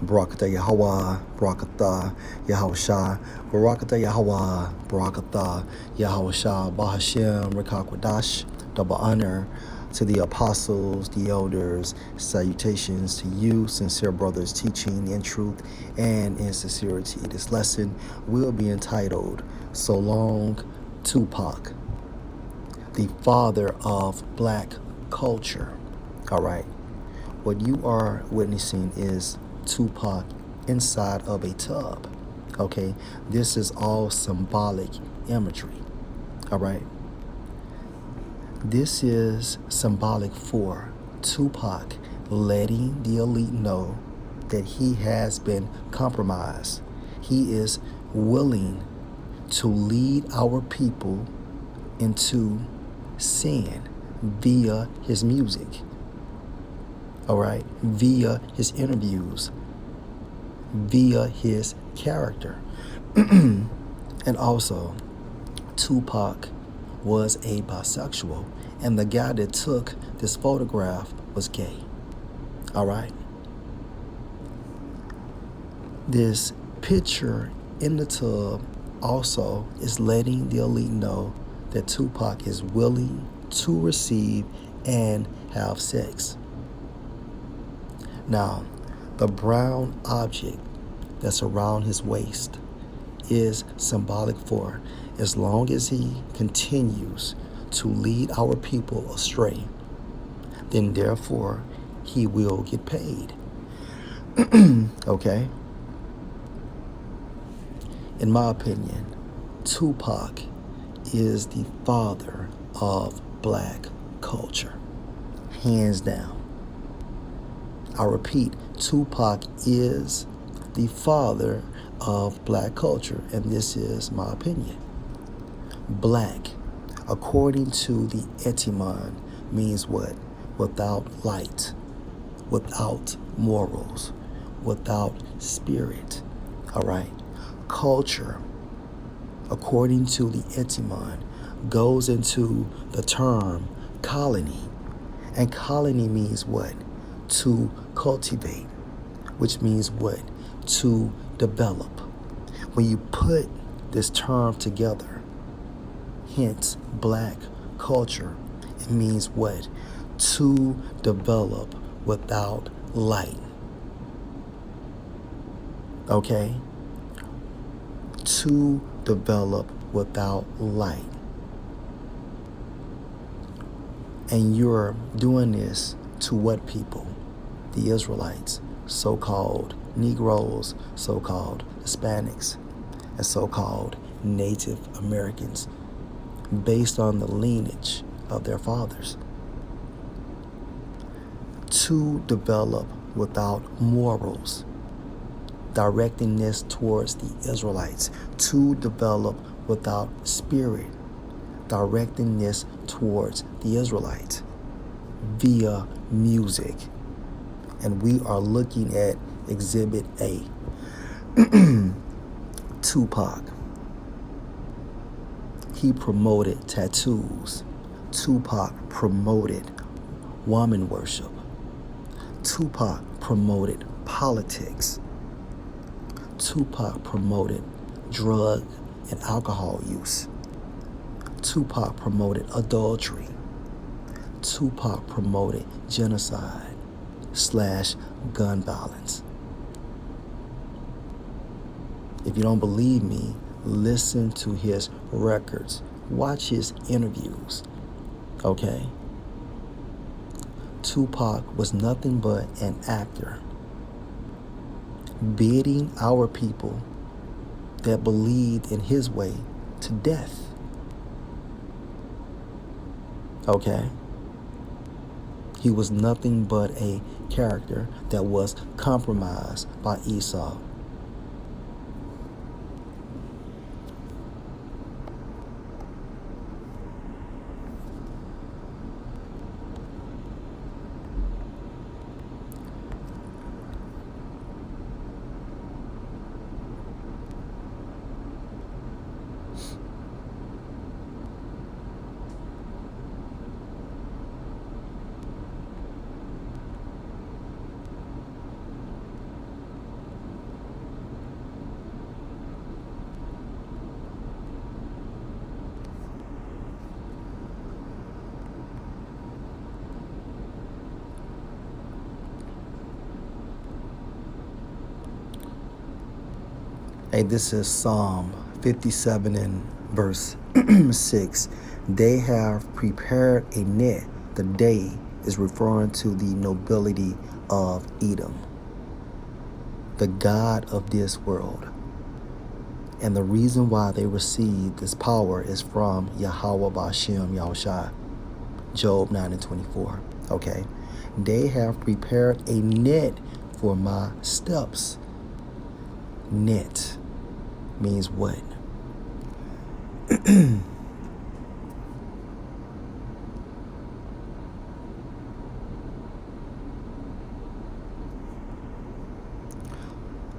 Barakatah Yahweh, Barakatah Yahushua, Barakatah Yahweh, Barakatah Yahushua, Bahashem, Rekakwadash, double honor to the apostles, the elders, salutations to you, sincere brothers, teaching in truth and in sincerity. This lesson will be entitled, So Long, Tupac, the father of black culture. All right. What you are witnessing is Tupac inside of a tub. Okay. This is all symbolic imagery. All right. This is symbolic for Tupac letting the elite know that he has been compromised. He is willing to lead our people into sin via his music, all right, via his interviews, via his character. And also, Tupac was a bisexual, and the guy that took this photograph was gay, all right? This picture in the tub also is letting the elite know that Tupac is willing to receive and have sex. Now, the brown object that's around his waist is symbolic for as long as he continues to lead our people astray, then therefore he will get paid. Okay? In my opinion, Tupac is the father of black culture, hands down. I repeat, Tupac is the father of black culture, and this is my opinion. Black, according to the etymon, means what? Without light, without morals, without spirit, all right? Culture, according to the etymon, goes into the term colony, and colony means what? To cultivate, which means what? To develop. When you put this term together, hence black culture, it means what? To develop without light. Okay? To develop without light. And you're doing this to what people? The Israelites, so-called Negroes, so-called Hispanics, and so-called Native Americans, based on the lineage of their fathers. To develop without morals, directing this towards the Israelites. To develop without spirit, directing this towards the Israelites via music. And we are looking at Exhibit A. Tupac. He promoted tattoos. Tupac promoted woman worship. Tupac promoted politics. Tupac promoted drug and alcohol use. Tupac promoted adultery. Tupac promoted genocide/gun violence. If you don't believe me, listen to his records. Watch his interviews. Okay? Tupac was nothing but an actor, bidding our people that believed in his way to death. Okay? He was nothing but a character that was compromised by Esau. Hey, this is Psalm 57 and verse 6. They have prepared a net. The day is referring to the nobility of Edom, the God of this world. And the reason why they received this power is from Yahweh Ba'Shem Yahushua. Job 9 and 24. Okay. They have prepared a net for my steps. Net means what?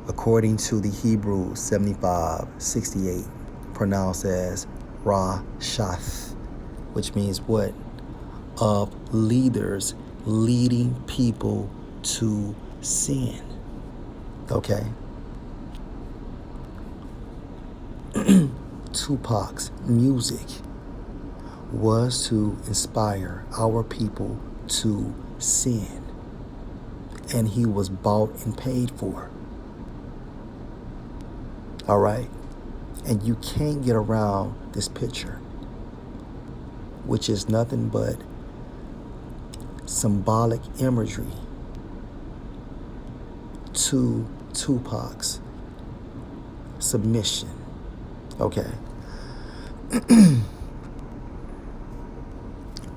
According to the Hebrew 75:68, pronounced as Rashath, which means what? Of leaders leading people to sin. Okay. Tupac's music was to inspire our people to sin, and he was bought and paid for. All right? And you can't get around this picture, which is nothing but symbolic imagery to Tupac's submission. Okay.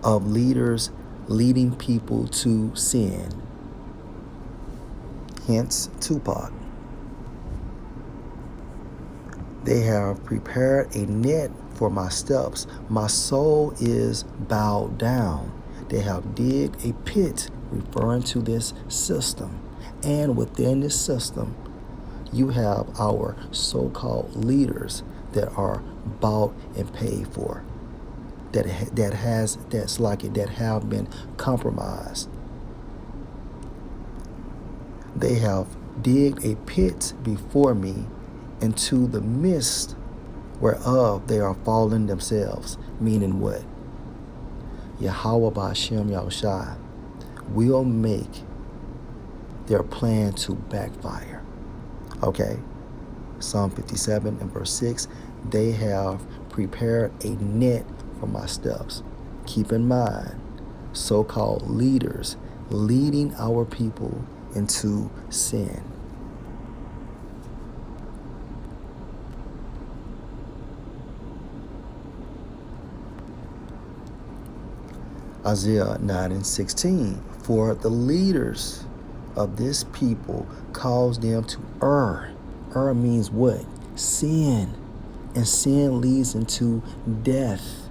Of leaders leading people to sin. Hence Tupac. They have prepared a net for my steps. My soul is bowed down. They have digged a pit, referring to this system. And within this system, you have our so-called leaders that are bought and paid for, that have been compromised. They have digged a pit before me, into the midst whereof they are fallen themselves. Meaning what? Yahweh Ba'Shem Yahushua will make their plan to backfire. Okay? Psalm 57 and verse 6. They have prepared a net for my steps. Keep in mind, so-called leaders leading our people into sin. Isaiah 9 and 16. For the leaders of this people cause them to err. Err means what? Sin. And sin leads into death.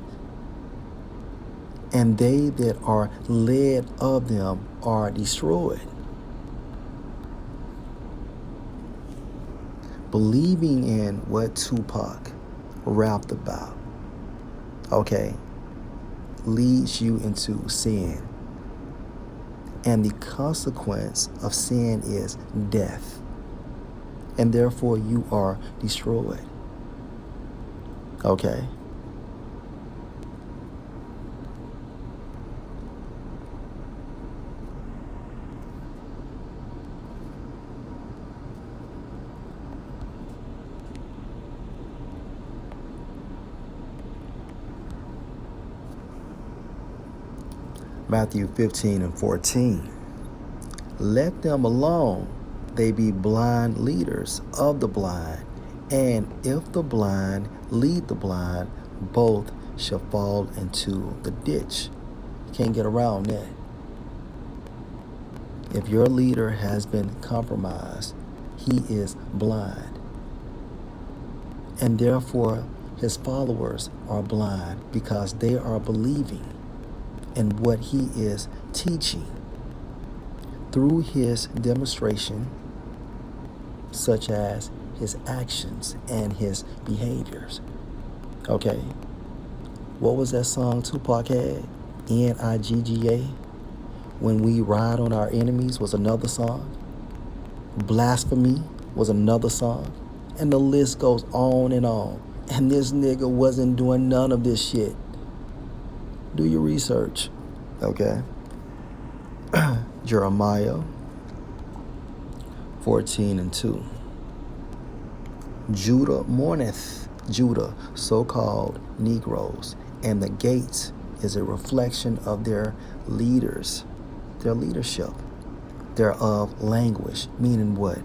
And they that are led of them are destroyed. Believing in what Tupac rapped about, okay, leads you into sin. And the consequence of sin is death. And therefore you are destroyed. Okay? Matthew 15 and 14. Let them alone. They be blind leaders of the blind. And if the blind lead the blind, both shall fall into the ditch. Can't get around that. If your leader has been compromised, he is blind. And therefore, his followers are blind because they are believing in what he is teaching through his demonstration, such as his actions and his behaviors. Okay. What was that song Tupac had? Nigga. When we ride on our enemies was another song. Blasphemy was another song. And the list goes on and on. And this nigga wasn't doing none of this shit. Do your research. Okay. Jeremiah 14 and 2. Judah mourneth, Judah, so-called Negroes, and the gates is a reflection of their leaders, their leadership, thereof language, meaning what?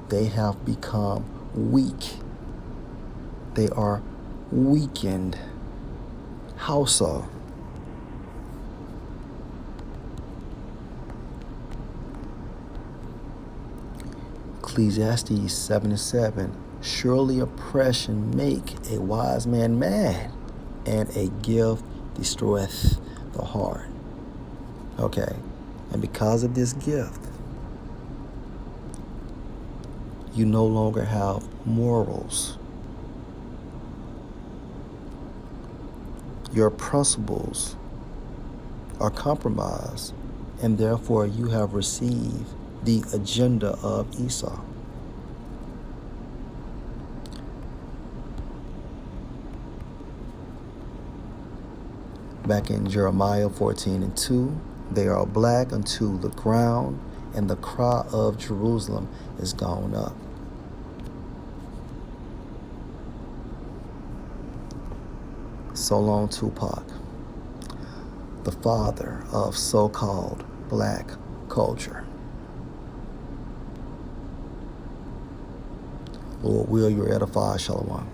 They have become weak. They are weakened. How so? Ecclesiastes 7:7. Surely oppression make a wise man mad, and a gift destroyeth the heart. Okay, and because of this gift, you no longer have morals. Your principles are compromised, and therefore you have received the agenda of Esau. Back in Jeremiah 14:2, they are black unto the ground, and the cry of Jerusalem is gone up. So long, Tupac, the father of so-called black culture. Lord, will you edify? Shalom.